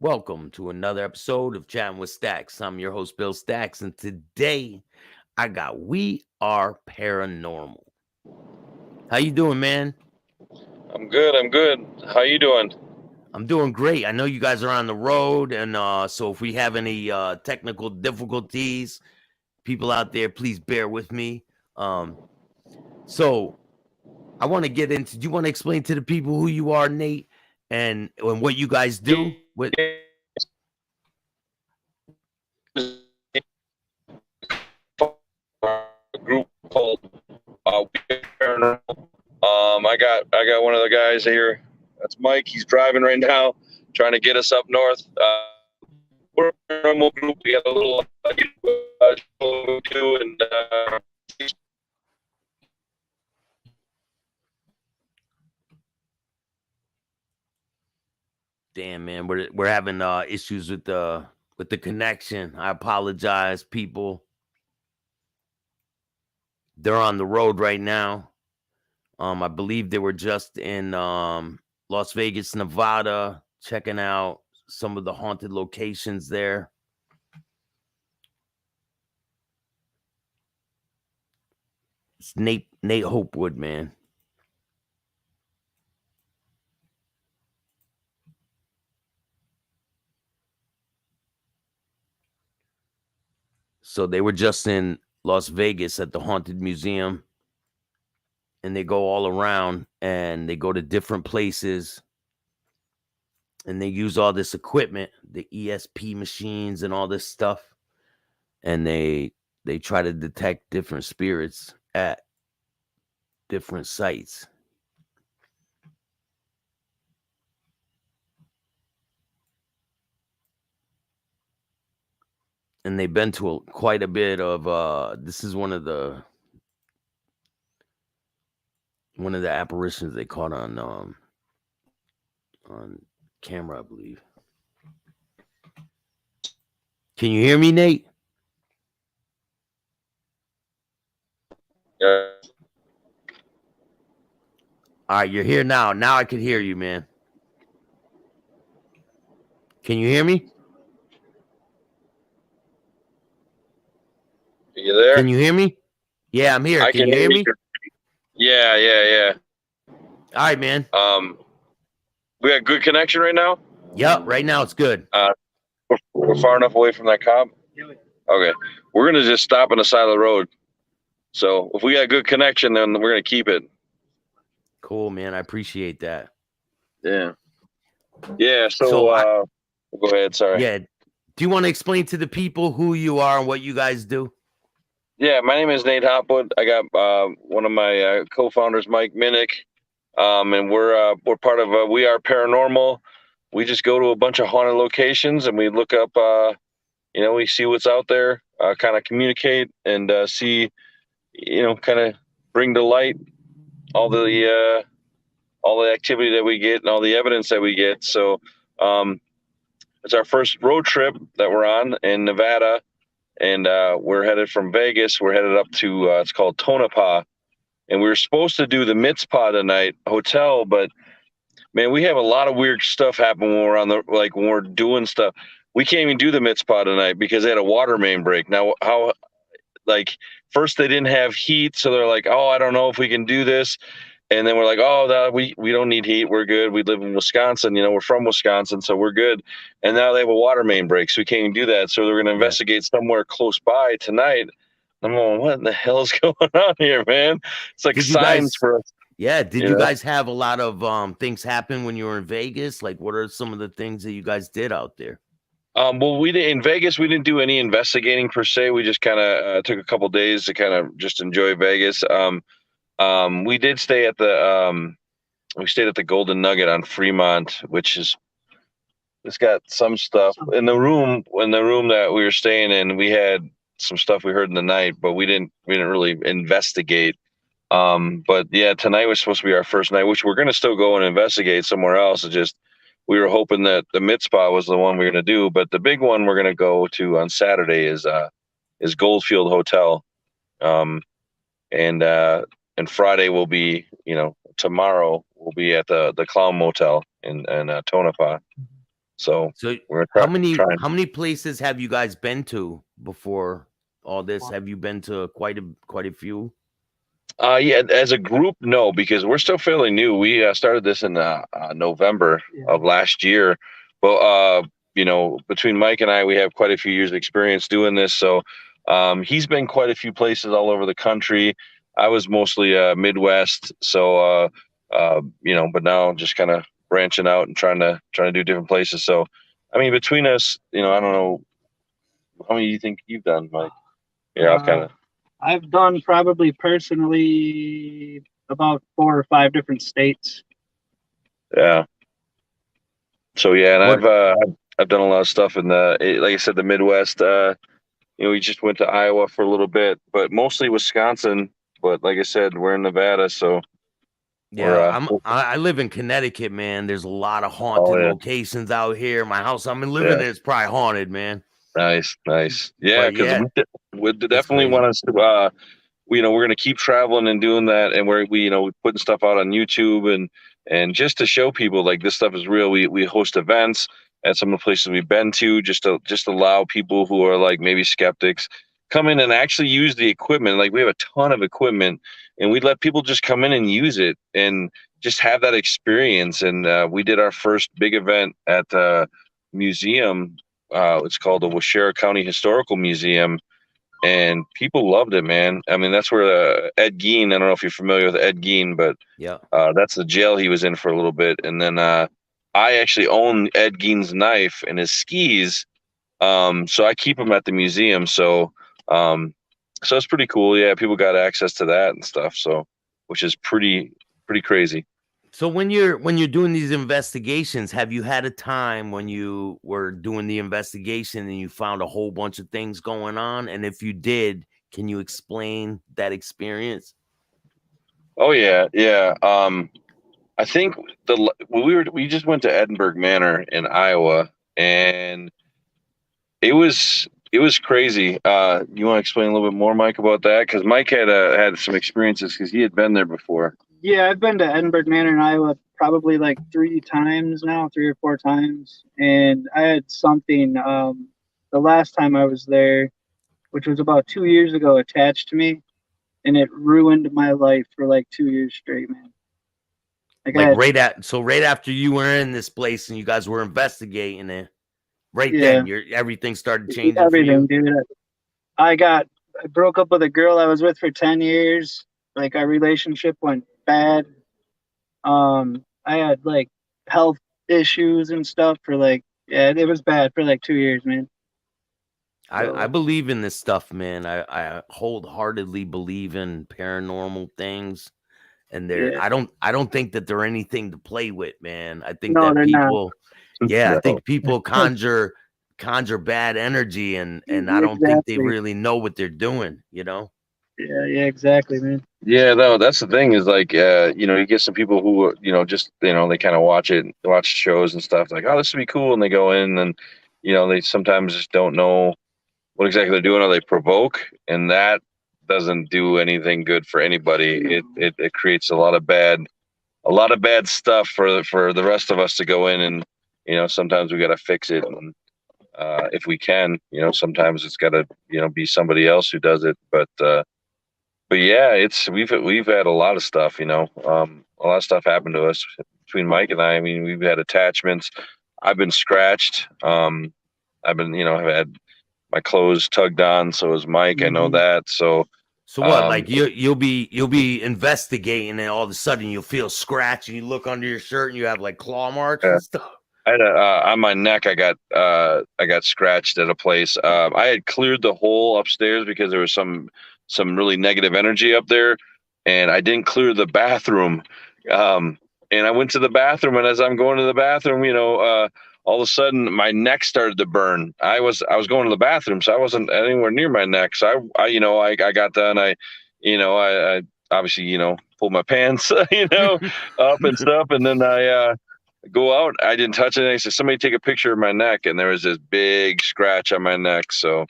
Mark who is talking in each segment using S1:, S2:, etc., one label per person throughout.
S1: Welcome to another episode of Chatting with Staxx. I'm your host, Bill Staxx, and today I got We Are Paranormal. How you doing, man?
S2: I'm good. I'm good. How you doing?
S1: I'm doing great. I know you guys are on the road, and so if we have any technical difficulties, people out there, please bear with me. So I want to get into. Do you want to explain to the people who you are, Nate, and what you guys do? What?
S2: A group called Paranormal. I got one of the guys here. That's Mike. He's driving right now, trying to get us up north. We're a paranormal group. We got a little show too, and
S1: Damn, man, we're having issues with the connection. I apologize, people. They're on the road right now. I believe they were just in Las Vegas, Nevada, checking out some of the haunted locations there. It's Nate Hopewood, man. So they were just in Las Vegas at the Haunted Museum, and they go all around and they go to different places, and they use all this equipment, the ESP machines and all this stuff, and they try to detect different spirits at different sites. And they've been to quite a bit of this is one of the apparitions they caught on camera, I believe. Can you hear me, Nate?
S2: yeah.
S1: All right, you're here now. Now I can hear you, man. Can you hear me?
S2: You there?
S1: Can you hear me? Yeah, I'm here. Can you hear me?
S2: Yeah.
S1: All right, man.
S2: We got good connection right now.
S1: Yep, right now it's good.
S2: We're far enough away from that cop. Okay, we're gonna just stop on the side of the road. So if we got good connection, then we're gonna keep it.
S1: Cool, man. I appreciate that.
S2: Yeah. So go ahead. Sorry.
S1: Yeah. Do you want to explain to the people who you are and what you guys do?
S2: Yeah, my name is Nate Hopwood. I got one of my co-founders, Mike Minnick, and we're part of We Are Paranormal. We just go to a bunch of haunted locations and we look up, we see what's out there, kind of communicate and see, kind of bring to light all the activity that we get and all the evidence that we get. So it's our first road trip that we're on in Nevada. And we're headed from Vegas. We're headed up to it's called Tonopah, and we were supposed to do the Mitzpah tonight hotel, but man, we have a lot of weird stuff happen when we're when we're doing stuff. We can't even do the Mitzpah tonight because they had a water main break. Now, how first they didn't have heat, so they're like, oh, I don't know if we can do this. And then we're like, oh, we don't need heat. We're good. We live in Wisconsin. We're from Wisconsin, so we're good. And now they have a water main break, so we can't even do that. So they're going to investigate somewhere close by tonight. I'm going, what in the hell is going on here, man? It's like signs for us.
S1: Yeah. Did you guys have a lot of things happen when you were in Vegas? Like, what are some of the things that you guys did out there?
S2: Well, in Vegas, we didn't do any investigating per se. We just kind of took a couple days to kind of just enjoy Vegas. We did stay at the Golden Nugget on Fremont, it's got some stuff in the room. In the room that we were staying in, we had some stuff we heard in the night, but we didn't really investigate. But yeah, tonight was supposed to be our first night, which we're going to still go and investigate somewhere else. It's just we were hoping that the Mitzpah was the one we were going to do, but the big one we're going to go to on Saturday is Goldfield Hotel, and Friday will be, tomorrow we'll be at the Clown Motel in Tonopah. So
S1: So
S2: we're
S1: how
S2: gonna
S1: many
S2: try.
S1: how many places have you guys been to before all this? Have you been to quite a few?
S2: Yeah, as a group, no, because we're still fairly new. We started this in November of last year, but between Mike and I, we have quite a few years of experience doing this. So he's been quite a few places all over the country. I was mostly Midwest, so but now just kind of branching out and trying to do different places. So, I mean, between us, I don't know how many you think you've done, Mike. Yeah, I'll kind of.
S3: I've done probably personally about 4 or 5 different states.
S2: Yeah. So yeah, and
S1: What?
S2: I've done a lot of stuff in like I said, the Midwest. We just went to Iowa for a little bit, but mostly Wisconsin. But like I said, we're in Nevada, so we're
S1: Yeah, I live in Connecticut, man. There's a lot of
S2: oh
S1: haunted
S2: yeah,
S1: locations out here. My house I'm living
S2: yeah,
S1: in is probably haunted, man.
S2: nice, yeah,
S1: But
S2: because
S1: yeah,
S2: we
S1: it's
S2: definitely want
S1: crazy.
S2: us to we're gonna keep traveling and doing that, and we're putting stuff out on YouTube and just to show people like this stuff is real. We host events at some of the places we've been to, just allow people who are like maybe skeptics come in and actually use the equipment. Like we have a ton of equipment, and we let people just come in and use it and just have that experience. And we did our first big event at the museum. It's called the Waushara County Historical Museum, and people loved it, man. I mean, that's where Ed Gein. I don't know if you're familiar with Ed Gein, but
S1: Yeah.
S2: that's the jail he was in for a little bit. And then I actually own Ed Gein's knife and his skis, so I keep them at the museum. Um, so it's pretty cool. Yeah, people got access to that and stuff. So, which is pretty crazy.
S1: So when you're doing these investigations, have you had a time when you were doing the investigation and you found a whole bunch of things going on? And if you did, can you explain that experience?
S2: Oh yeah, yeah. I think we just went to Edinburgh Manor in Iowa, and it was crazy. You want to explain a little bit more, Mike, about that? Because Mike had some experiences because he had been there before.
S3: Yeah, I've been to Edinburgh Manor in Iowa probably like 3 times now, 3 or 4 times. And I had something the last time I was there, which was about 2 years ago, attached to me, and it ruined my life for like 2 years straight, man. Like I
S1: Like
S3: had,
S1: right after you were in this place and you guys were investigating it, right
S3: yeah,
S1: then everything started changing for
S3: everything,
S1: you.
S3: dude. I broke up with a girl I was with for 10 years. Like our relationship went bad. I had like health issues and stuff for like, yeah, it was bad for like 2 years, man.
S1: I
S3: So
S1: believe in this stuff, man. I wholeheartedly believe in paranormal things. And
S3: yeah,
S1: I don't think that they're anything to play with, man. I think
S3: no,
S1: that
S3: they're not.
S1: people, yeah, I
S2: No.
S1: think people conjure bad energy, and I don't think they
S3: Exactly.
S1: really know what they're doing, you know?
S3: Yeah, yeah, exactly, man.
S2: Yeah, no, that's the thing is like, you get some people who, just, they kind of watch shows and stuff like, oh, this would be cool. And they go in and, they sometimes just don't know what exactly they're doing or they provoke. And that doesn't do anything good for anybody. It creates a lot of bad stuff for the rest of us to go in and, sometimes we got to fix it. And if we can, sometimes it's got to, be somebody else who does it. But yeah, we've had a lot of stuff, a lot of stuff happened to us between Mike and I. I mean, we've had attachments. I've been scratched. I've been, I've had my clothes tugged on. So is Mike. I know
S3: Mhm.
S2: that. So,
S1: So what? Like you'll be investigating, and all of a sudden you'll feel scratch, and you look under your shirt, and you have like claw marks
S2: yeah,
S1: and stuff.
S2: I had on my neck. I got scratched at a place. I had cleared the hole upstairs because there was some really negative energy up there, and I didn't clear the bathroom. Um, and I went to the bathroom, and as I'm going to the bathroom, all of a sudden my neck started to burn. I was going to the bathroom, so I wasn't anywhere near my neck. So I got done. I obviously pulled my pants up and stuff, and then I go out. I didn't touch anything. I said, somebody take a picture of my neck, and there was this big scratch on my neck. So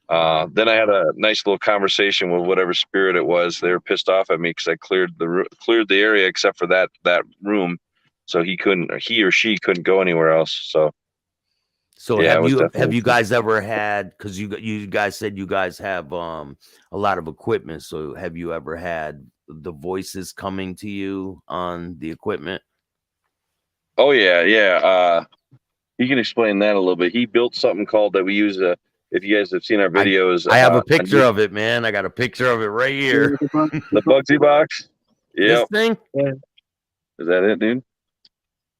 S1: Wow.
S2: then I had a nice little conversation with whatever spirit it was. They were pissed off at me because I cleared the area except for that room, so he or she couldn't go anywhere else. So
S1: So
S2: Yeah, it was
S1: have you
S2: definitely
S1: guys ever had, because you guys said you guys have a lot of equipment, so have you ever had the voices coming to you on the equipment?
S2: Oh yeah, yeah. You can explain that a little bit. He built something called that we use. If you guys have seen our videos,
S1: I have a picture of it, man. I got a picture of it right here.
S2: the Bugsy box.
S1: This
S2: Yeah,
S1: thing?
S3: Yeah.
S2: is that it, dude?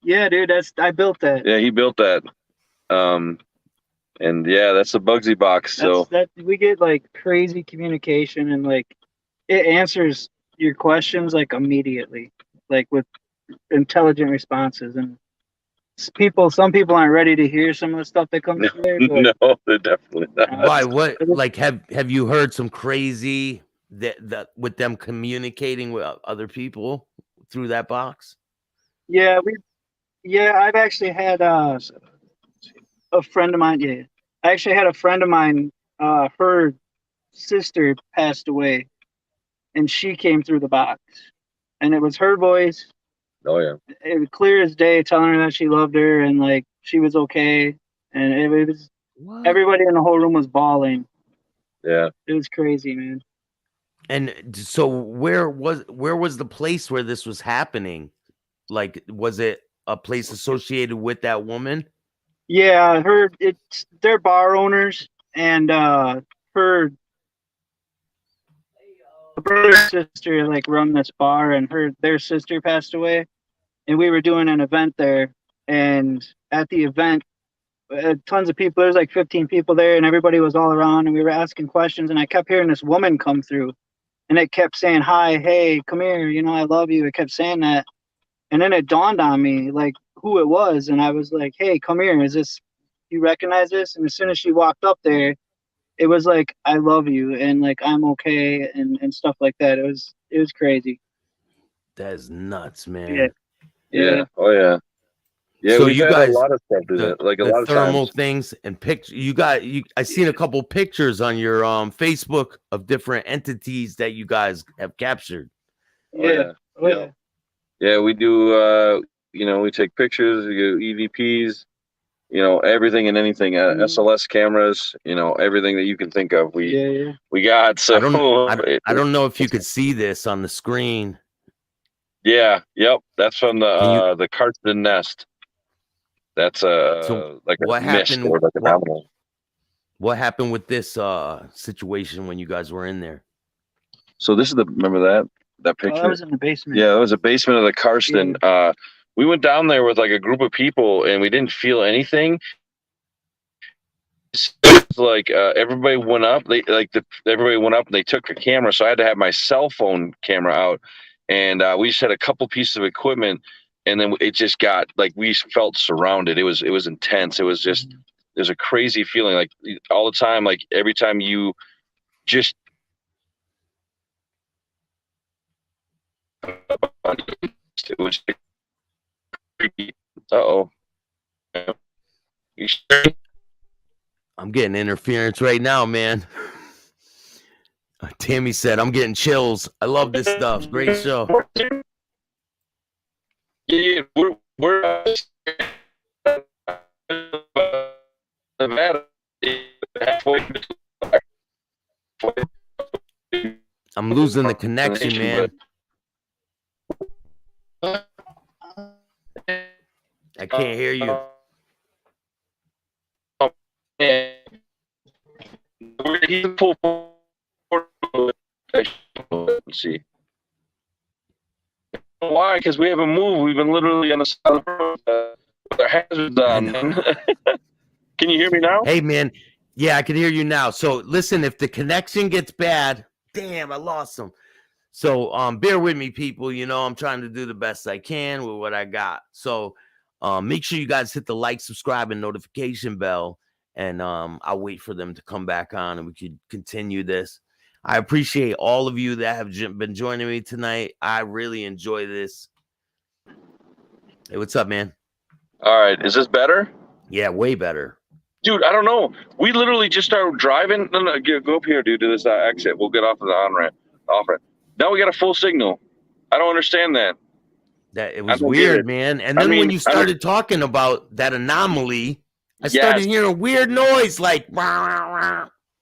S3: Yeah, dude, I built that.
S2: Yeah, he built that. And yeah, that's the Bugsy box. So
S3: That we get like crazy communication, and like it answers your questions like immediately, like with intelligent responses. And some people aren't ready to hear some of the stuff that comes through there. But,
S2: no, they're definitely not.
S1: Why? What? Like, have you heard some crazy that with them communicating with other people through that box?
S3: yeah, I've actually had a friend of mine. Yeah, I actually had a friend of mine. Her sister passed away, and she came through the box, and it was her voice.
S2: Oh yeah.
S3: It was clear as day, telling her that she loved her and like she was okay, and it was
S1: What?
S3: everybody in the whole room was bawling.
S2: Yeah.
S3: It was crazy, man.
S1: And so where was the place where this was happening? Like, was it a place associated with that woman?
S3: Yeah, they're bar owners, and her brother and sister like run this bar, and their sister passed away, and we were doing an event there, and at the event, tons of people. There's like 15 people there, and everybody was all around, and we were asking questions, and I kept hearing this woman come through, and it kept saying, "Hi, hey, come here, I love you." It kept saying that, and then it dawned on me like who it was, and I was like, "Hey, come here. Is this? You recognize this?" And as soon as she walked up there, it was like, "I love you," and like I'm okay, and stuff like that. It was crazy.
S1: That is nuts, man.
S3: Yeah.
S2: Yeah. Oh yeah. Yeah,
S1: So
S2: we've
S1: you
S2: had
S1: guys,
S2: a lot of stuff do that. Like a lot of
S1: thermal
S2: times.
S1: things and pictures. I seen a couple pictures on your Facebook of different entities that you guys have captured.
S3: Yeah. Oh, yeah.
S2: Yeah, we do. We take pictures, we do EVPs, everything and anything. SLS cameras, everything that you can think of. We got. So
S1: I don't know if you could see this on the screen.
S2: Yeah. Yep. That's from
S1: Can
S2: the Carson nest. That's like
S1: what
S2: a mist
S1: happened?
S2: or like an animal.
S1: What happened with this situation when you guys were in there?
S2: So this is remember that picture?
S3: Oh, that was in the basement.
S2: Yeah, it was a basement of the Carson.
S3: Yeah.
S2: We went down there with like a group of people, and we didn't feel anything. It's like everybody went up. Everybody went up, and they took a camera. So I had to have my cell phone camera out, and we just had a couple pieces of equipment, and then it just got like we felt surrounded. It was intense. It was just there's a crazy feeling like all the time. Like every time you just it was creepy. Uh-oh. You sure?
S1: I'm getting interference right now, man. Tammy said, I'm getting chills. I love this stuff. Great show.
S2: Yeah, we're Nevada.
S1: I'm losing the connection, man. I can't hear you.
S2: Let's see. Why? Because we haven't moved. We've been literally on the side of the road with our hazards on. Can you hear me now?
S1: Hey, man. Yeah, I can hear you now. So listen, if the connection gets bad, damn, I lost them. So bear with me, people. I'm trying to do the best I can with what I got. So make sure you guys hit the like, subscribe, and notification bell. And I'll wait for them to come back on and we could continue this. I appreciate all of you that have been joining me tonight. I really enjoy this. Hey, what's up, man?
S2: All right. Is this better?
S1: Yeah, way better.
S2: Dude, I don't know. We literally just started driving. No, go up here, dude, to this exit. We'll get off of the on-ramp. Off-ramp. Now we got a full signal. I don't understand that.
S1: It was weird, man. And then when you started talking about that anomaly, I started hearing weird noise like.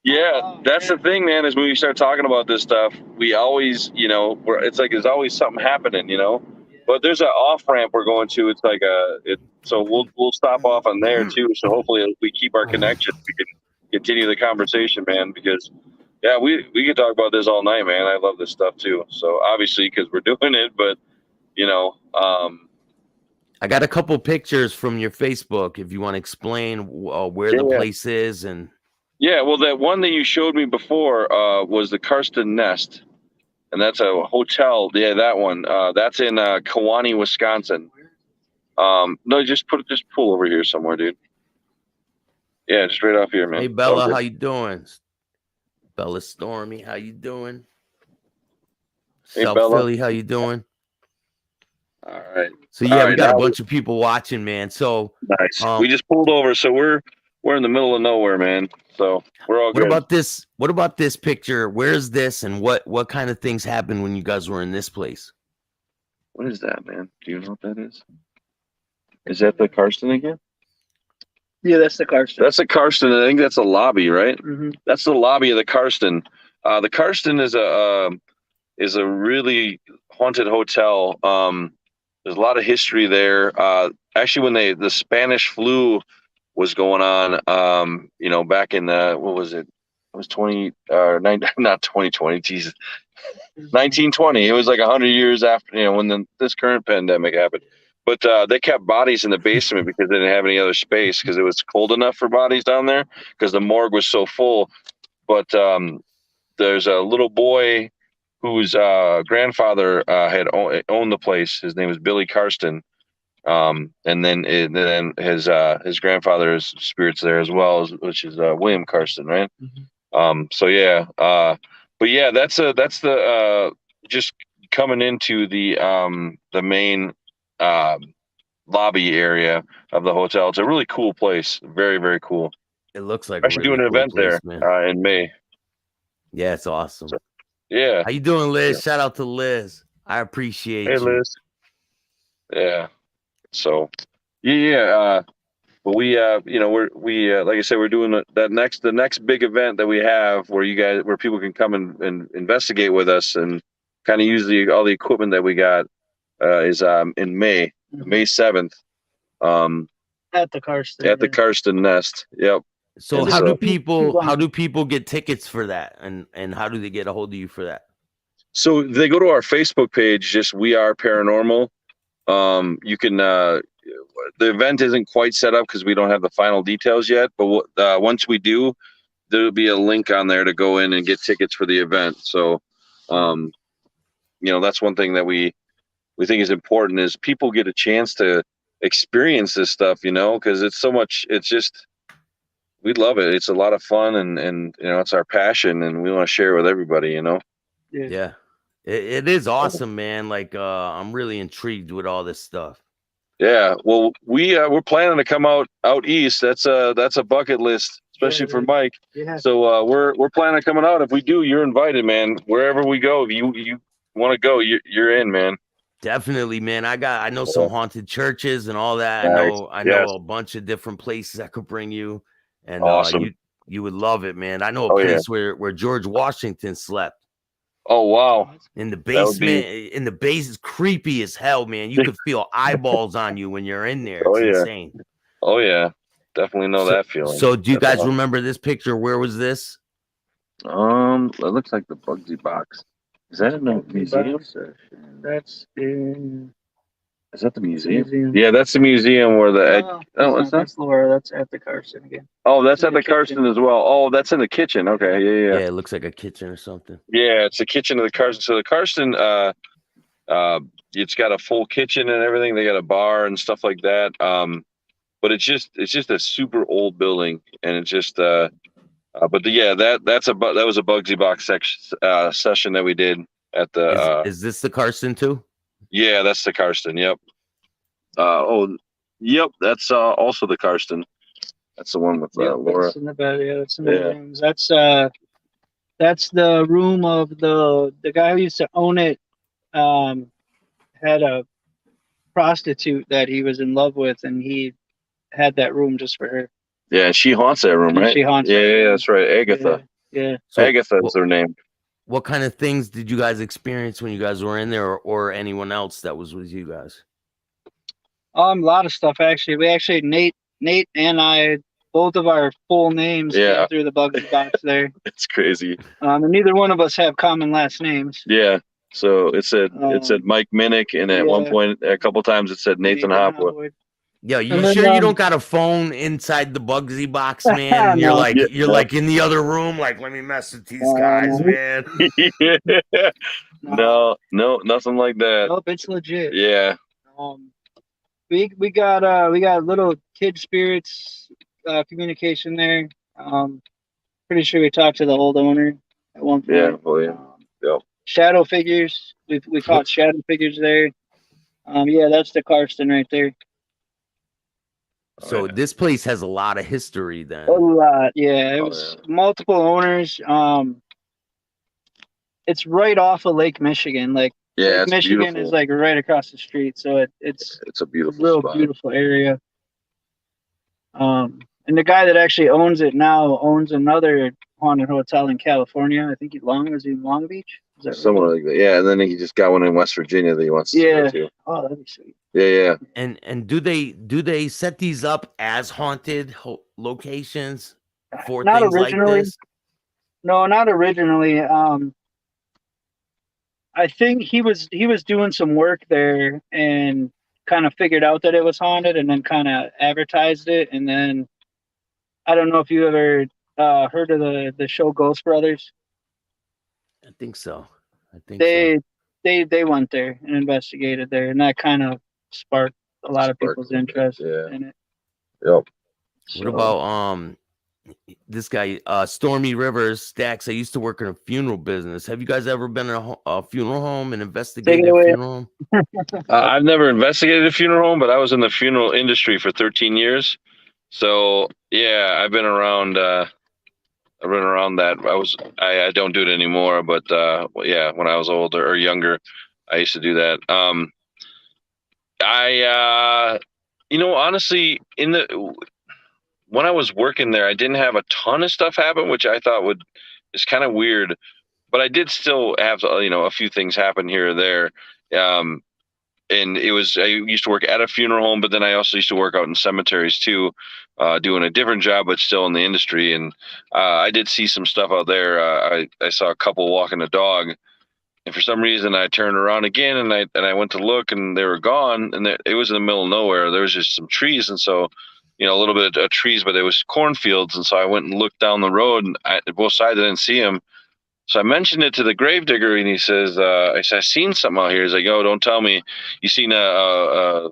S2: Yeah, that's the thing, man. Is when we start talking about this stuff, we always, it's like there's always something happening, But there's an off ramp we're going to. It's like so we'll stop off on there too. So hopefully, if we keep our connection, we can continue the conversation, man. Because yeah, we can talk about this all night, man. I love this stuff too. So obviously, because we're doing it, but
S1: I got a couple pictures from your Facebook if you want to explain where the place is and.
S2: Yeah, well, that one that you showed me before was the Carson Nest, and that's a hotel. Yeah, that one. That's in Kewanee, Wisconsin. No, just pull over here somewhere, dude. Yeah, just right off here, man.
S1: Hey, Bella, how you doing? Bella Stormy, how you doing?
S2: Hey,
S1: South
S2: Bella.
S1: Philly, how you doing?
S2: All right.
S1: So yeah, we got a bunch of people watching, man. So
S2: nice. We just pulled over, so we're in the middle of nowhere, man. So we're all good.
S1: What about this picture? Where's this, and what kind of things happened when you guys were in this place?
S2: What is that, man? Do you know what that is? Is that the Carson again?
S3: Yeah, that's the Carson.
S2: That's the Carson. I think that's a lobby, right?
S3: Mm-hmm.
S2: That's the lobby of the Carson. The Carson is a really haunted hotel. There's a lot of history there. Actually, when the Spanish flu was going on, back in what was it? It was not 2020. Jesus, 1920. It was like 100 years after, when this current pandemic happened. But they kept bodies in the basement because they didn't have any other space because it was cold enough for bodies down there because the morgue was so full. But there's a little boy whose grandfather had owned the place. His name was Billy Carson. And then his grandfather's spirit's there as well, which is William Carson, right?
S3: Mm-hmm.
S2: So yeah, but yeah, that's the just coming into the main lobby area of the hotel. It's a really cool place, very very cool.
S1: It looks like
S2: I should do an event place, there in May.
S1: Yeah, it's awesome.
S2: So, yeah,
S1: how you doing, Liz? Yeah. Shout out to Liz. I appreciate you.
S2: Hey, Liz. Yeah. So, yeah. But we, like I said, we're doing the next big event that we have where people can come and investigate with us and kind of use all the equipment that we got is in May, May 7th.
S3: At the Carson.
S2: At the Carson Nest. Yep.
S1: So how do people get tickets for that, and how do they get a hold of you for that?
S2: So they go to our Facebook page, just We Are Paranormal. You can the event isn't quite set up because we don't have the final details yet, but once we do, there'll be a link on there to go in and get tickets for the event. So that's one thing that we think is important is people get a chance to experience this stuff, because it's so much, it's just, we love it. It's a lot of fun and it's our passion and we want to share it with everybody,
S1: Yeah. It is awesome, man. Like, I'm really intrigued with all this stuff.
S2: Yeah. Well, we're planning to come out east. That's a bucket list, especially for Mike.
S3: Yeah.
S2: So, we're planning on coming out. If we do, you're invited, man. Wherever we go, if you want to go, you're in, man.
S1: Definitely, man. I know some haunted churches and all that.
S2: Nice.
S1: I know a bunch of different places I could bring you, and
S2: awesome.
S1: You would love it, man. I know a place where George Washington slept.
S2: Oh wow!
S1: In the basement, in the base is creepy as hell, man. You could feel eyeballs on you when you're in there. It's insane.
S2: Oh yeah, definitely know that feeling.
S1: So, do you guys remember this picture? Where was this?
S2: It looks like the Bugsy box. Is that in the museum?
S3: That's in.
S2: Is that the museum? Yeah, that's the museum where the.
S3: That's Laura. That's at the Carson again.
S2: Oh, that's at the Carson as well. Oh, that's in the kitchen. Okay, yeah.
S1: Yeah, it looks like a kitchen or something.
S2: Yeah, it's the kitchen of the Carson. So the Carson, it's got a full kitchen and everything. They got a bar and stuff like that. But it's just a super old building, and it's just that was a Bugsy Box session that we did at the.
S1: Is this the Carson too? Yeah,
S2: that's the Carson. Yep. Yep. That's also the Carson. That's the one with Laura.
S3: That's in the bed. Yeah, that's in the rooms. That's the room of the guy who used to own it. Had a prostitute that he was in love with, and he had that room just for her.
S2: Yeah, she haunts that room,
S3: And
S2: right?
S3: she haunts
S2: Yeah,
S3: that
S2: yeah,
S3: room.
S2: that's right. Agatha.
S3: Yeah.
S1: So
S2: Agatha is her name.
S1: what kind of things did you guys experience when you guys were in there, or anyone else that was with you guys?
S3: A lot of stuff actually. We actually Nate and I, both of our full names came through the Bugsy box there.
S2: It's crazy.
S3: And neither one of us have common last names.
S2: Yeah. So it said Mike Minnick, and at one point, a couple times, it said Nathan Hopwood.
S1: Yo, you sure you don't got a phone inside the Bugsy box, man? And you're
S3: No.
S1: like in the other room, like, let me mess with these guys, man.
S2: No, nothing like that.
S3: Nope, it's legit.
S2: Yeah.
S3: We got little kid spirits communication there. Pretty sure we talked to the old owner at one point.
S2: Yeah. Oh yeah. Yep.
S3: Shadow figures. We caught shadow figures there. Yeah, that's the Carson right there.
S1: So this place has a lot of history then.
S3: A lot, yeah. It was multiple owners. It's right off of Lake Michigan. Like Lake Michigan beautiful. Is like right across the street, so it's
S2: a beautiful,
S3: real
S2: spot.
S3: Beautiful area. And the guy that actually owns it now owns another haunted hotel in California. I think he was in Long Beach.
S2: Somewhere like that. Yeah, and then he just got one in West Virginia that he wants to go to.
S3: Oh, that'd be sweet.
S2: Yeah.
S1: And do they set these up as haunted locations for
S3: not
S1: things
S3: originally.
S1: like this?
S3: No, not originally. I think he was doing some work there and kind of figured out that it was haunted and then kind of advertised it. And then I don't know if you ever heard of the show Ghost Brothers.
S1: I think so.
S3: They went there and investigated there, and that kind of sparked a lot of people's interest in it.
S2: Yep.
S1: So, what about this guy Stormy Rivers, Staxx? I used to work in a funeral business. Have you guys ever been in a funeral home and investigated a funeral home?
S2: I've never investigated a funeral home, but I was in the funeral industry for 13 years. So yeah, I've been around. I've been around that. I don't do it anymore, but yeah, when I was older or younger, I used to do that. Honestly, when I was working there, I didn't have a ton of stuff happen, which I thought is kind of weird, but I did still have a few things happen here or there. And I used to work at a funeral home, but then I also used to work out in cemeteries too, doing a different job, but still in the industry. And I did see some stuff out there. I saw a couple walking a dog, and for some reason I turned around again and I went to look, and they were gone. And it was in the middle of nowhere. There was just some trees, and so a little bit of trees, but there was cornfields. And so I went and looked down the road, and both sides I didn't see him. So I mentioned it to the gravedigger, and he says, I said, I seen something out here. He's like, oh, don't tell me you seen a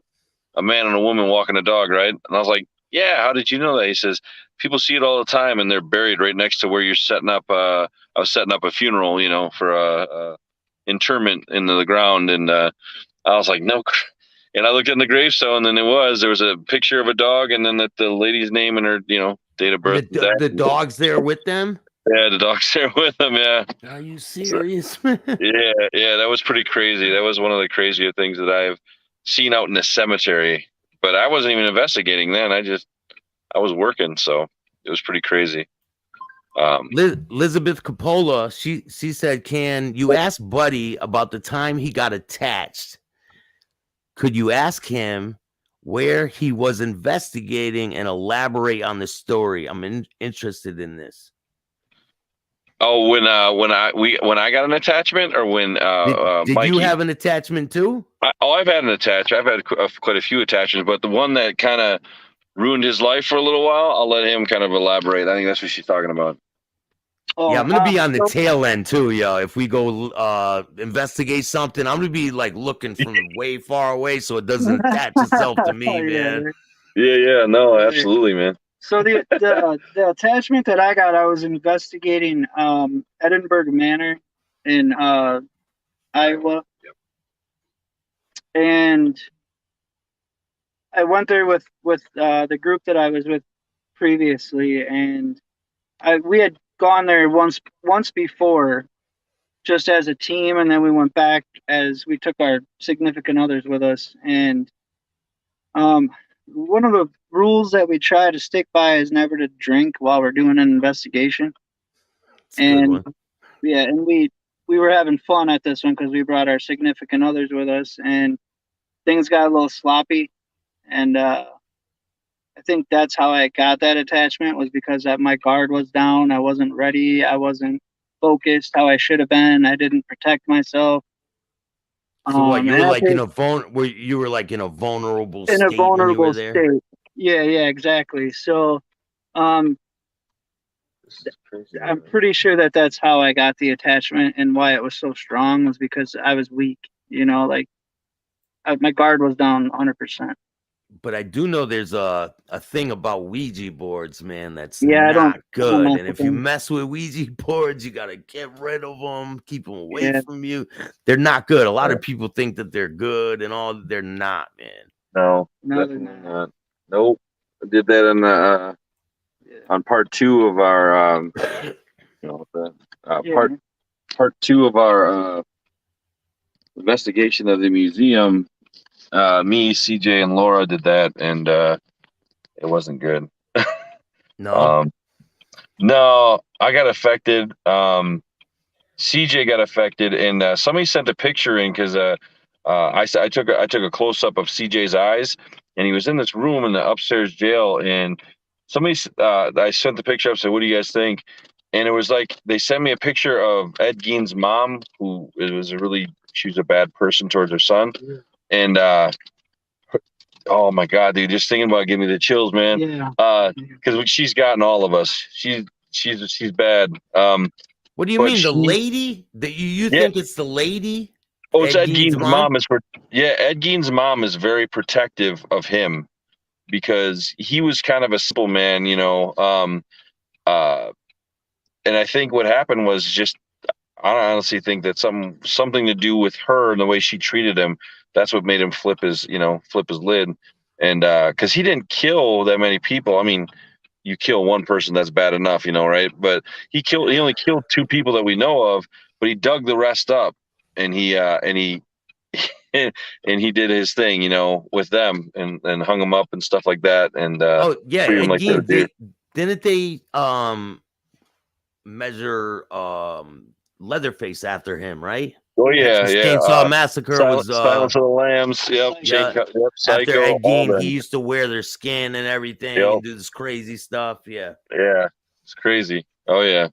S2: man and a woman walking a dog, right? And I was like, yeah, how did you know that? He says, people see it all the time, and they're buried right next to where you're setting up. I was setting up a funeral, for a interment into the ground. And I was like, no. And I looked in the gravestone, and there was a picture of a dog, and then the lady's name and her, date of birth.
S1: The dog's there with them?
S2: Yeah, the dog's there with them. Yeah.
S1: Are you serious?
S2: Yeah, that was pretty crazy. That was one of the crazier things that I've seen out in the cemetery. But I wasn't even investigating then. I was working, so it was pretty crazy.
S1: Elizabeth Coppola, she said, "Can you ask Buddy about the time he got attached? Could you ask him where he was investigating and elaborate on the story? I'm interested in this."
S2: Oh, when I got an attachment, or when
S1: did you have an attachment too?
S2: I've had an attachment. I've had quite a few attachments, but the one that kind of ruined his life for a little while, I'll let him kind of elaborate. I think that's what she's talking about.
S1: Yeah, I'm gonna be on the tail end too, yo. If we go investigate something, I'm gonna be like looking from way far away so it doesn't attach itself to me, man.
S2: Yeah, no, absolutely, man.
S3: So the attachment that I got, I was investigating Edinburgh Manor in Iowa.
S2: Yep.
S3: And I went there with the group that I was with previously, and we had gone there once before, just as a team, and then we went back as we took our significant others with us. And one of the rules that we try to stick by is never to drink while we're doing an investigation.
S1: It's a good one.
S3: Yeah, and we were having fun at this one because we brought our significant others with us, and things got a little sloppy. And I think that's how I got that attachment, was because that my guard was down. I wasn't ready. I wasn't focused how I should have been. I didn't protect myself.
S1: So what, you were
S3: And
S1: like in a you were like in a vulnerable
S3: in a
S1: state when you were
S3: vulnerable
S1: there?
S3: state. Yeah, exactly. So, I'm pretty sure that that's how I got the attachment, and why it was so strong was because I was weak. Like my guard was down 100%.
S1: But I do know there's a thing about Ouija boards, man, that's
S3: Yeah, I
S1: not
S3: don't
S1: good.
S3: mess
S1: And
S3: with
S1: if you
S3: them.
S1: mess with Ouija boards, you gotta get rid of them, keep them away
S3: Yeah.
S1: from you. They're not good. A lot of people think that they're good and all. They're not, man.
S2: No,
S3: No, they're
S2: definitely
S3: not.
S2: not. Nope. I did that in the on part 2 of our
S3: Yeah.
S2: part 2 of our investigation of the museum. Me, CJ, and Laura did that, and it wasn't good.
S1: No.
S2: No, I got affected. CJ got affected, and somebody sent a picture in because I took a close up of CJ's eyes, and he was in this room in the upstairs jail, and somebody I sent the picture up, said, "What do you guys think?" And it was like they sent me a picture of Ed Gein's mom, who she was a bad person towards her son, and oh my god, dude, just thinking about it giving me the chills, man.
S3: Yeah.
S2: Because she's gotten all of us. She's bad.
S1: What do you
S2: But
S1: mean, the
S2: she,
S1: lady? That you
S2: yeah.
S1: think it's the lady?
S2: Oh, it's
S1: Ed
S2: Ed
S1: Gein's
S2: Gein's
S1: mom?
S2: mom. Ed Gein's mom is very protective of him because he was kind of a simple man, and I think what happened was just I honestly think that something to do with her and the way she treated him. That's what made him flip his lid, and because he didn't kill that many people. I mean, you kill one person, that's bad enough, right? But he only killed 2 people that we know of, but he dug the rest up, and he and he did his thing, with them, and hung them up and stuff like that, and
S1: Oh yeah,
S2: treated them
S1: Ed
S2: like they're
S1: Gein.
S2: deer.
S1: Didn't they measure Leatherface after him, right?
S2: Oh yeah,
S1: Texas
S2: yeah.
S1: Chainsaw Massacre was
S2: Silence of the Lambs. Yep.
S1: yeah,
S2: Yep.
S1: after
S2: Psycho.
S1: Ed
S2: All
S1: Gein.
S2: of
S1: He
S2: them.
S1: used to wear their skin and everything
S2: Yep.
S1: and do this crazy stuff. Yeah.
S2: Yeah. It's crazy. Oh yeah.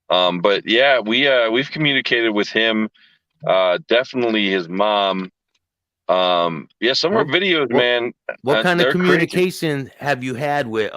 S2: But yeah, we've communicated with him. Definitely his mom. Yeah, some of our videos,
S1: What,
S2: man,
S1: what kind of
S2: they're crazy.
S1: communication have you had with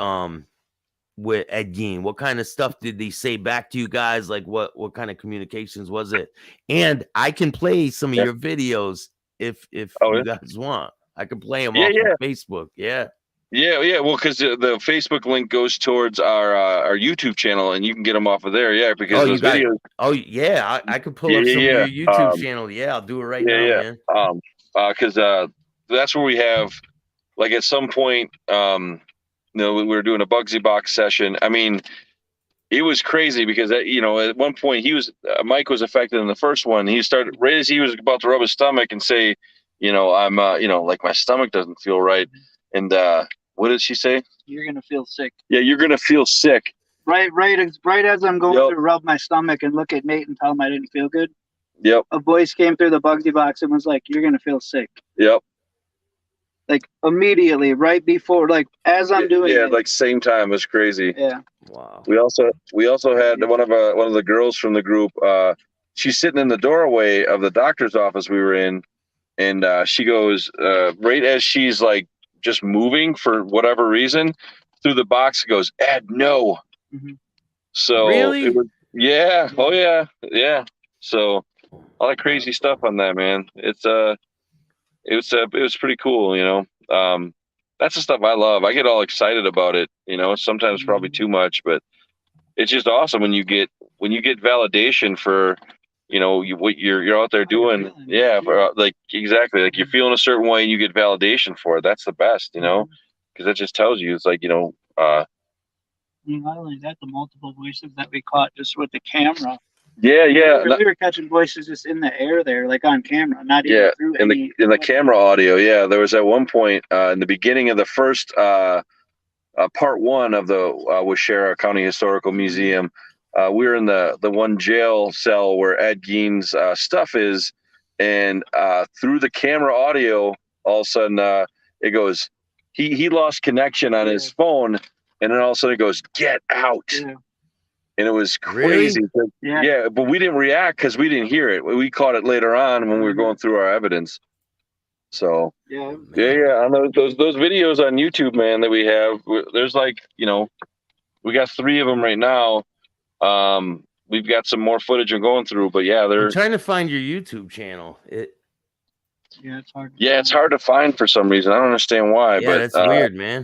S1: Ed Gein? What kind of stuff did he say back to you guys? Like what kind of communications was it? And I can play some of
S2: Yeah.
S1: your videos if
S2: Oh,
S1: you
S2: yeah.
S1: guys want. I can play them
S2: Yeah,
S1: off
S2: yeah.
S1: of Facebook. Yeah.
S2: Yeah. Well, because the Facebook link goes towards our YouTube channel, and you can get them off of there. Yeah, because those videos.
S1: Oh yeah, I could pull up some
S2: Yeah.
S1: of your YouTube channel. Yeah, I'll do it right now,
S2: Yeah.
S1: man.
S2: Because that's where we have, like, at some point, we were doing a Bugsy Box session. I mean, it was crazy because at one point Mike was affected in the first one. He started right as he was about to rub his stomach and say, I'm like my stomach doesn't feel right. And what did she say?
S3: You're gonna feel sick.
S2: Yeah, you're gonna feel sick.
S3: Right as I'm going to rub my stomach and look at Nate and tell him I didn't feel good.
S2: Yep.
S3: A voice came through the Bugsy Box and was like, "You're gonna feel sick."
S2: Yep.
S3: Like immediately, right before, like as I'm doing it.
S2: Like same time. It was crazy.
S3: Yeah.
S1: Wow.
S2: We also had one of the girls from the group. She's sitting in the doorway of the doctor's office we were in, and she goes right as she's like just moving for whatever reason through the box. Goes, Ed, no.
S3: Mm-hmm.
S2: So
S1: really?
S2: it was, yeah. Oh yeah. So all that crazy stuff on that, man. It was pretty cool. That's the stuff I love. I get all excited about it. Sometimes probably too much, but it's just awesome when you get validation for what you're out there doing. Yeah, for, like exactly, like you're feeling a certain way and you get validation for it. That's the best, because that just tells you it's like
S3: not only that, the multiple voices that we caught just with the camera,
S2: Yeah, yeah.
S3: We were catching voices just in the air there, like on camera, not even
S2: Yeah,
S3: through
S2: in the camera audio. Yeah, there was at one point in the beginning of the first part one of the Waushara County Historical Museum. We were in the one jail cell where Ed Gein's stuff is, and through the camera audio, all of a sudden it goes. He lost connection on his phone, and then all of a sudden it goes, "Get out!"
S3: Yeah.
S2: And it was crazy.
S3: Really?
S2: Yeah, but we didn't react because we didn't hear it. We caught it later on when we were going through our evidence. So
S3: yeah.
S2: I know those videos on YouTube, man, that we have. There's like, we got 3 of them right now. We've got some more footage I'm going through, but yeah,
S1: I'm trying to find your YouTube channel.
S3: It's hard.
S2: It's hard to find for some reason. I don't understand why.
S1: Yeah,
S2: but
S1: that's weird, man.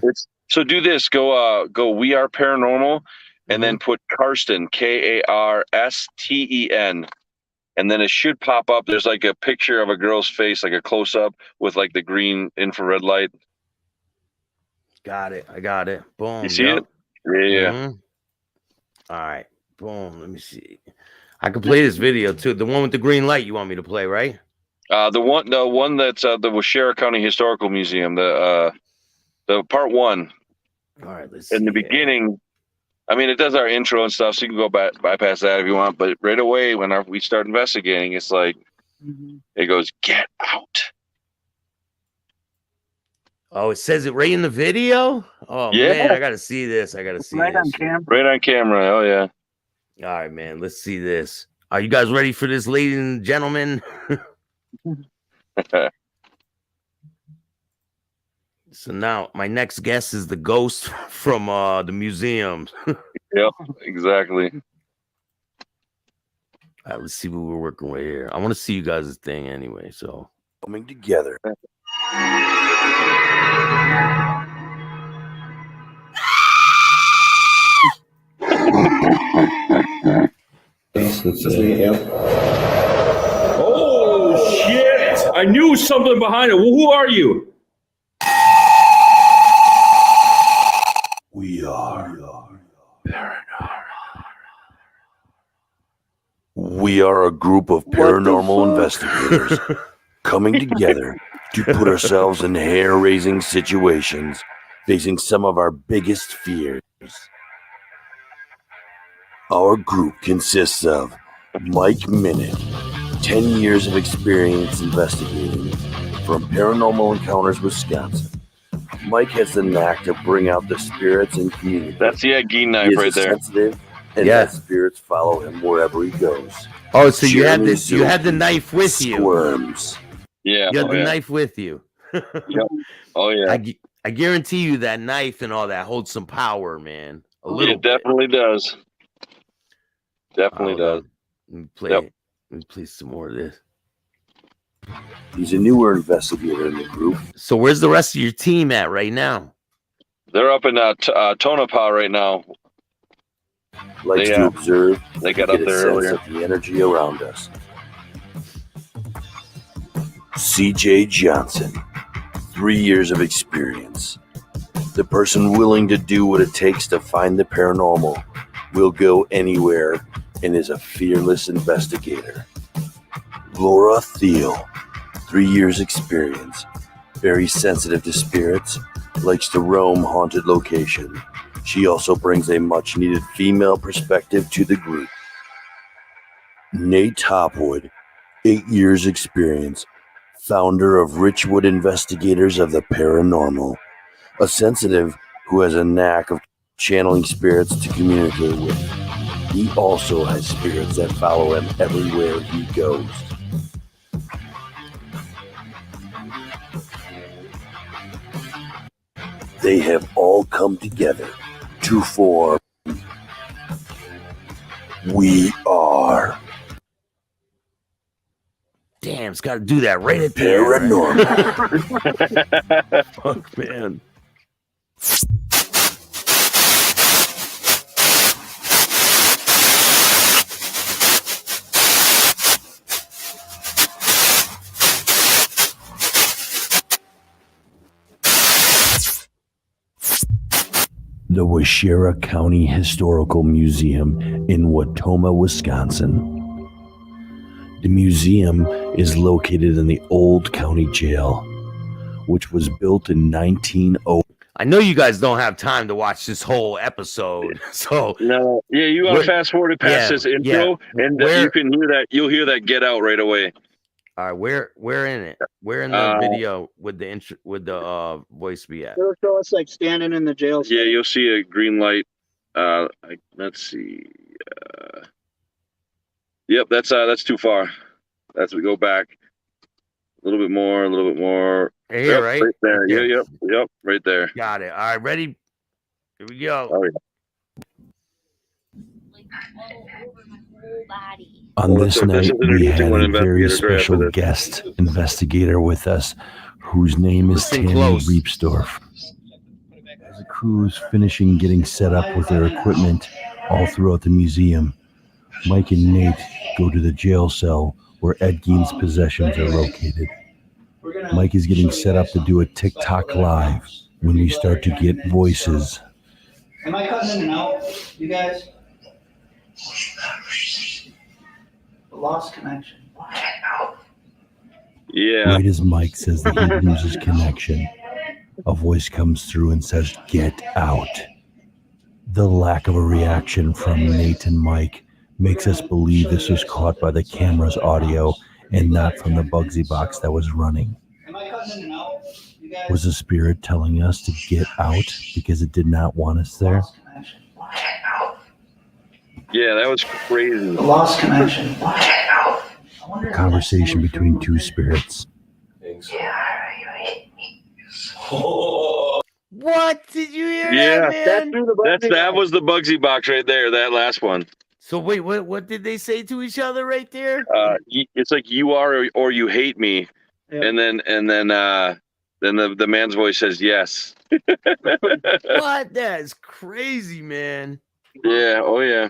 S2: So do this. Go We Are Paranormal, and then put Carson, Karsten, and then it should pop up. There's like a picture of a girl's face, like a close up with like the green infrared light.
S1: Got it. I got it. Boom.
S2: You see it? Yeah.
S1: All right. Boom. Let me see. I can play this video too. The one with the green light you want me to play, right?
S2: The one that's the Waushara County Historical Museum, the part 1.
S1: All right, let's
S2: in the beginning. I mean, it does our intro and stuff, so you can go bypass that if you want. But right away, when we start investigating, it's like it goes, "Get out."
S1: Oh, it says it right in the video. Oh man, I gotta see this. I gotta see
S3: right
S1: this.
S3: on camera.
S2: Right on camera. Oh yeah.
S1: All right, man. Let's see this. Are you guys ready for this, ladies and gentlemen? So now my next guest is the ghost from the museum.
S2: Yep, exactly.
S1: All right, let's see what we're working with here. I want to see you guys' thing anyway. So
S4: coming together.
S5: Oh shit! I knew something behind it. Well, who are you?
S4: We are a group of paranormal investigators coming together to put ourselves in hair-raising situations, facing some of our biggest fears. Our group consists of Mike Minnick, 10 years of experience investigating from Paranormal Encounters, Wisconsin. Mike has the knack to bring out the spirits in community.
S2: That's the Ed Gein
S4: He
S2: knife
S4: is
S2: right there.
S4: sensitive, and that spirits follow him wherever he goes.
S1: Oh, so you had
S4: Jeremy
S1: this? You had the knife with
S4: Squirms.
S2: Yeah.
S1: you had the knife with you.
S2: Yep. Oh yeah.
S1: I guarantee you that knife and all that holds some power, man. A little.
S2: It definitely does. Definitely does.
S1: Let me play. Let me play some more of this.
S4: He's a newer investigator in the group.
S1: So where's the rest of your team at right now?
S2: They're up in Tonopah right now.
S4: Likes to observe.
S2: They got
S4: get
S2: up
S4: a
S2: there
S4: sense
S2: earlier.
S4: of the energy around us. CJ Johnson, 3 years of experience. The person willing to do what it takes to find the paranormal, will go anywhere, and is a fearless investigator. Laura Thiel, 3 years experience. Very sensitive to spirits, likes to roam haunted location. She also brings a much needed female perspective to the group. Nate Hopwood, 8 years experience, founder of Richwood Investigators of the Paranormal, a sensitive who has a knack of channeling spirits to communicate with. He also has spirits that follow him everywhere he goes. They have all come together to form We Are
S1: Damn, it's got to do that right at the end,
S4: Paranormal.
S1: Fuck, man.
S4: The Waushara County Historical Museum in Wautoma, Wisconsin. The museum is located in the old county jail, which was built in 1900.
S1: I know you guys don't have time to watch this whole episode, so
S2: No, yeah, you want to fast forward it past this intro, and you can hear that. You'll hear that get out right away.
S1: All right, where in it? Where in the video would the voice be at?
S3: It'll show us like standing in the jail cell.
S2: Yeah, you'll see a green light. Let's see. Yep, that's too far. We go back a little bit more.
S1: Here,
S2: Yep,
S1: right?
S2: right there.
S1: Okay.
S2: Yep, right there.
S1: Got it. All right, ready? Here we go.
S2: Oh, yeah.
S6: Like all over my whole body.
S4: On this night, we had a very
S2: investigator grab
S4: special
S2: with it.
S4: guest investigator with us, whose name is
S1: Listen
S4: Tammy
S1: close.
S4: Reepsdorf. As the crew is finishing getting set up with their equipment all throughout the museum, Mike and Nate go to the jail cell where Ed Gein's possessions are located. Mike is getting set up to do a TikTok live when we start to get voices.
S3: Am I cutting in and out, you guys? Lost connection.
S2: Yeah.
S4: Right as Mike says that he loses connection, a voice comes through and says, "Get out." The lack of a reaction from Nate and Mike makes us believe this was caught by the camera's audio and not from the Bugsy box that was running.
S3: Am I cutting in and out, you guys?
S4: Was the spirit telling us to get out because it did not want us there?
S3: Lost connection.
S2: Yeah, that was crazy.
S3: Lost connection.
S4: Conversation between two spirits.
S1: What did you hear?
S2: Yeah,
S1: that, man?
S2: that was the Bugsy box right there. That last one.
S1: So wait, what did they say to each other right there?
S2: It's like you are or you hate me,
S3: Yeah.
S2: and then the man's voice says yes.
S1: What? That is crazy, man.
S2: Yeah. Oh yeah.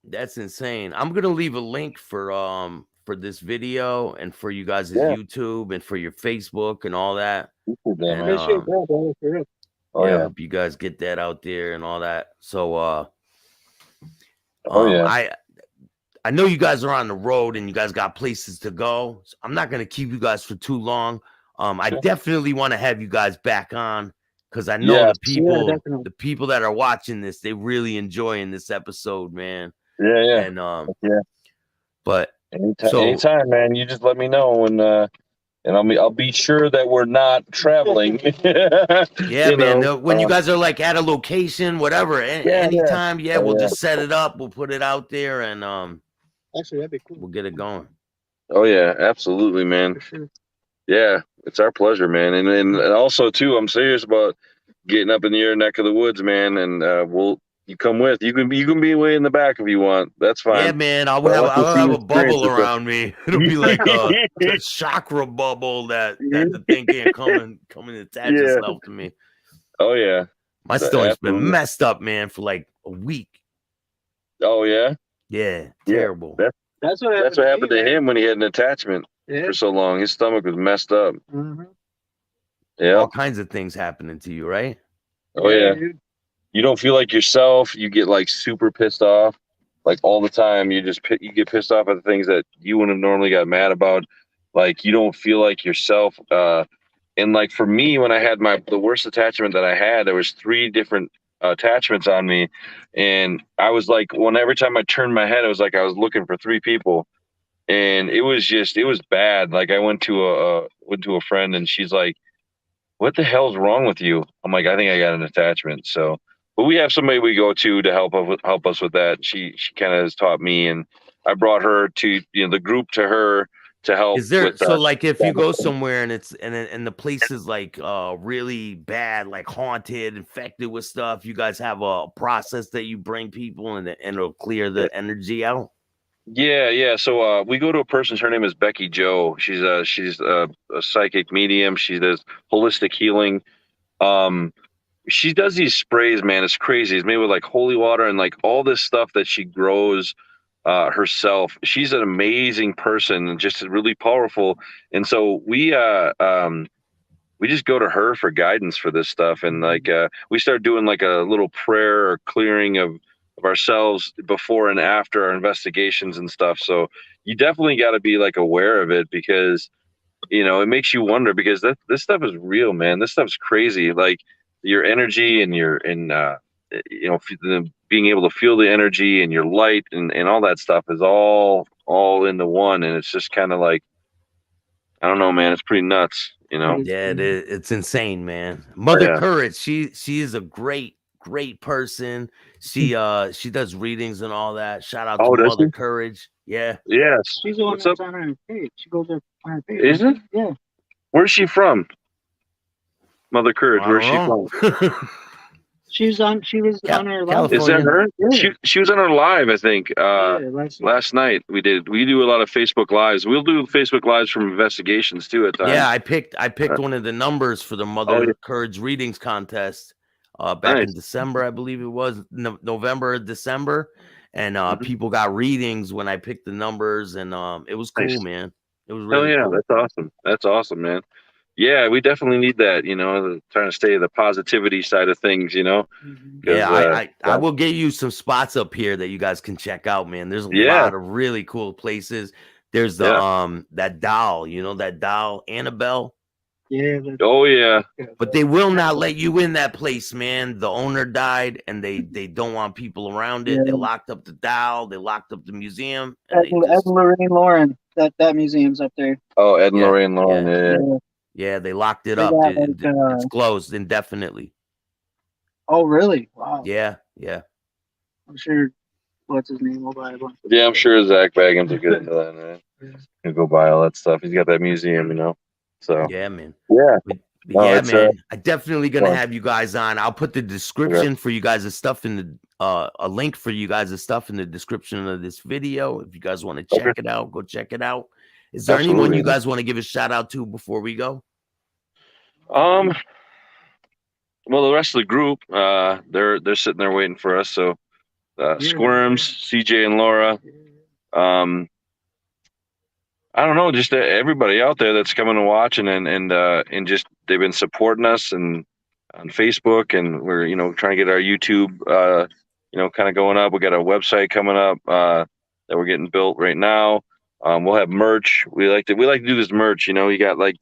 S1: That's insane. I'm gonna leave a link for this video and for you guys'
S2: Yeah.
S1: YouTube and for your Facebook and all that.
S2: Yeah,
S1: And,
S2: man.
S1: oh,
S2: yeah.
S1: hope you guys get that out there and all that. So
S2: Yeah.
S1: I know you guys are on the road and you guys got places to go. So I'm not gonna keep you guys for too long. I definitely want to have you guys back on because I know
S2: Yes.
S1: the people that are watching this, they really enjoying this episode, man.
S2: Yeah.
S1: And
S2: Yeah.
S1: but
S2: Anytime, man. You just let me know, and I'll be sure that we're not traveling.
S1: yeah,
S2: You
S1: man.
S2: know,
S1: When you guys are like at a location, whatever, anytime, we'll
S2: yeah.
S1: just set it up. We'll put it out there, and
S3: Actually, that'd be cool.
S1: we'll get it going.
S2: Oh yeah, absolutely, man.
S3: For sure.
S2: Yeah, it's our pleasure, man. And also too, I'm serious about getting up in your neck of the woods, man. And you come with. You can be way in the back if you want. That's fine.
S1: Yeah, man. I'll
S2: But
S1: have a bubble
S2: experience with
S1: around me. It'll be like a chakra bubble that the thing can't come and attach itself to me.
S2: Oh yeah.
S1: My stomach's
S2: Absolutely.
S1: been messed up, man, for like a week.
S2: Oh yeah.
S1: Yeah,
S2: Yeah,
S1: terrible.
S3: That's what
S2: happened to him when he had an attachment
S3: Yeah.
S2: for so long. His stomach was messed up.
S3: Mhm.
S2: Yeah.
S1: All kinds of things happening to you, right?
S2: Oh yeah.
S3: Dude.
S2: You don't feel like yourself. You get like super pissed off, like all the time. You get pissed off at the things that you wouldn't have normally got mad about. Like you don't feel like yourself. And like for me, when I had the worst attachment that I had, there was 3 different attachments on me, and I was like, every time I turned my head, it was like I was looking for 3 people, and it was bad. Like I went to a friend, and she's like, "What the hell's wrong with you?" I'm like, "I think I got an attachment." So, but we have somebody we go to help us with that. She kind of has taught me, and I brought her to the group to her to help.
S1: Is there
S2: with,
S1: so like if you go somewhere and it's and the place is like really bad, like haunted, infected with stuff, you guys have a process that you bring people and it'll clear the energy out?
S2: Yeah. So we go to a person. Her name is Becky Joe. She's a psychic medium. She does holistic healing. She does these sprays, man. It's crazy. It's made with like holy water and like all this stuff that she grows herself. She's an amazing person and just really powerful. And so we just go to her for guidance for this stuff. And like we start doing like a little prayer or clearing of of ourselves before and after our investigations and stuff. So you definitely got to be like aware of it, because it makes you wonder, because this stuff is real, man. This stuff's crazy. Like your energy and being able to feel the energy and your light and all that stuff is all into one. And it's just kind of like, I don't know, man. It's pretty nuts,
S1: Yeah, it's insane, man. Mother Courage, she is a great person. She does readings and all that. Shout out to Mother Courage. Yeah.
S2: Yes.
S3: She's the one that's on her page. She goes up on her page.
S2: Is it?
S3: Yeah.
S2: Where's she from? Mother Courage. Where's she from?
S3: She was on her live.
S2: Is that her?
S3: Yeah.
S2: She was on her live, I think. Last night we do a lot of Facebook lives. We'll do Facebook lives from investigations too at times.
S1: Yeah, I picked one of the numbers for the Mother Courage readings contest back in December, I believe it was November or December, and people got readings when I picked the numbers, and it was cool, man. It was really cool.
S2: That's awesome. That's awesome, man. Yeah, we definitely need that, trying to stay the positivity side of things,
S1: Yeah, I will get you some spots up here that you guys can check out, man. There's a lot of really cool places. There's the that doll, that doll Annabelle.
S3: Yeah.
S2: Oh yeah.
S1: But they will not let you in that place, man. The owner died, and they don't want people around it.
S3: Yeah.
S1: They locked up the doll. They locked up the museum.
S3: Ed and Lorraine Lauren. That museum's up there.
S2: Oh, Ed and Lorraine Lauren.
S1: Yeah, they locked it up. It's closed indefinitely.
S3: Oh, really? Wow.
S1: Yeah.
S3: I'm sure. What's his name? Will buy a bunch.
S2: Yeah, I'm sure Zach Baggins will get into that, man. He'll go buy all that stuff. He's got that museum, So
S1: yeah, man.
S2: Yeah.
S1: Man. I'm definitely gonna have you guys on. I'll put the description for you guys' stuff in the a link for you guys' stuff in the description of this video. If you guys want to check it out, go check it out. Is there anyone you guys want to give a shout out to before we go?
S2: Well, the rest of the group, they're sitting there waiting for us. So, Squirms, CJ, and Laura. I don't know, just everybody out there that's coming and watching, and just they've been supporting us and on Facebook, and we're trying to get our YouTube kind of going up. We got a website coming up that we're getting built right now. We'll have merch. We like to do this merch. You got like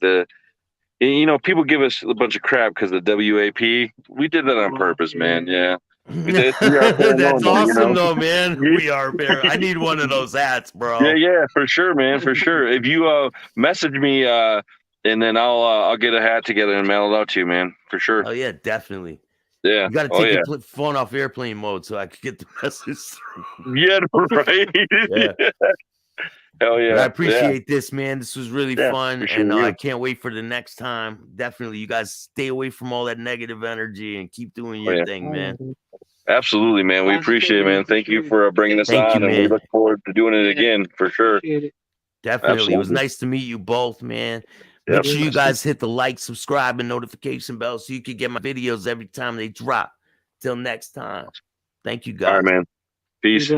S2: people give us a bunch of crap because of the WAP. We did that on purpose, man. Yeah.
S1: That's awesome, though, man. We are fair. I need one of those hats, bro.
S2: Yeah, for sure, man, for sure. If you message me, and then I'll get a hat together and mail it out to you, man, for sure.
S1: Oh yeah, definitely.
S2: Yeah,
S1: you got to take your phone off airplane mode so I can get the message through.
S2: Yeah, right.
S1: Yeah.
S2: Hell yeah.
S1: But I appreciate this, man. This was really fun, and I can't wait for the next time. Definitely, you guys stay away from all that negative energy and keep doing your thing, man.
S2: Absolutely, man. We appreciate it, man. Thank you for bringing us on, and we look forward to doing it again for sure.
S1: Definitely.
S2: Absolutely.
S1: It was nice to meet you both, man. Make sure you guys hit the like, subscribe, and notification bell so you can get my videos every time they drop. Till next time. Thank you, guys.
S2: All right, man. Peace.